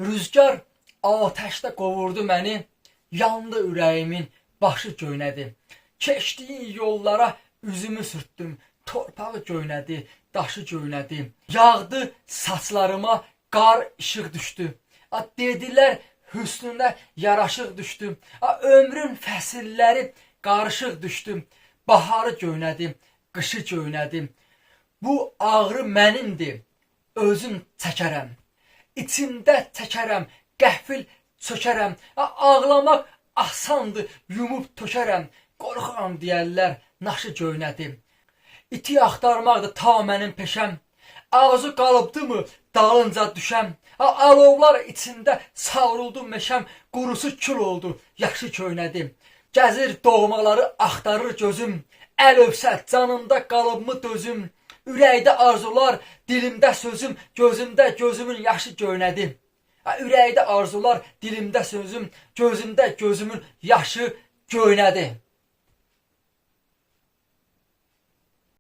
Rüzgar ateşdə qovurdu məni, yandı ürəyimin başı göynədi. Keçdiyin yollara üzümü sürtdüm, torpağı göynədi, daşı göynədi. Yağdı saçlarıma qar işıq düşdü. Dedilər hüsnünə yaraşıq düşdü. Ömrün fəsilləri qarışıq düşdü. Baharı göynədi, qışı göynədi. Bu ağrı mənimdir, özüm çəkərəm. İçimdə çəkərəm, qəfil çökərəm. Ağlamaq asandır, yumub tökərəm. Qorxuram deyərlər, naşı göynədi. İti axtarmaqdır ta mənim peşəm. Ağzı qalıbdı mı, dalınca düşəm. Alovlar içində savruldu meşəm. Qurusu kül oldu, yaşı göynədi. Gəzir doğmaları axtarır gözüm. Əl öpsə canımda qalıbmı dözüm. Ürəkdə arzular, dilimdə sözüm, gözümdə gözümün yaşı göynədi. Ürəkdə arzular, dilimdə sözüm, gözümdə gözümün yaşı göynədi.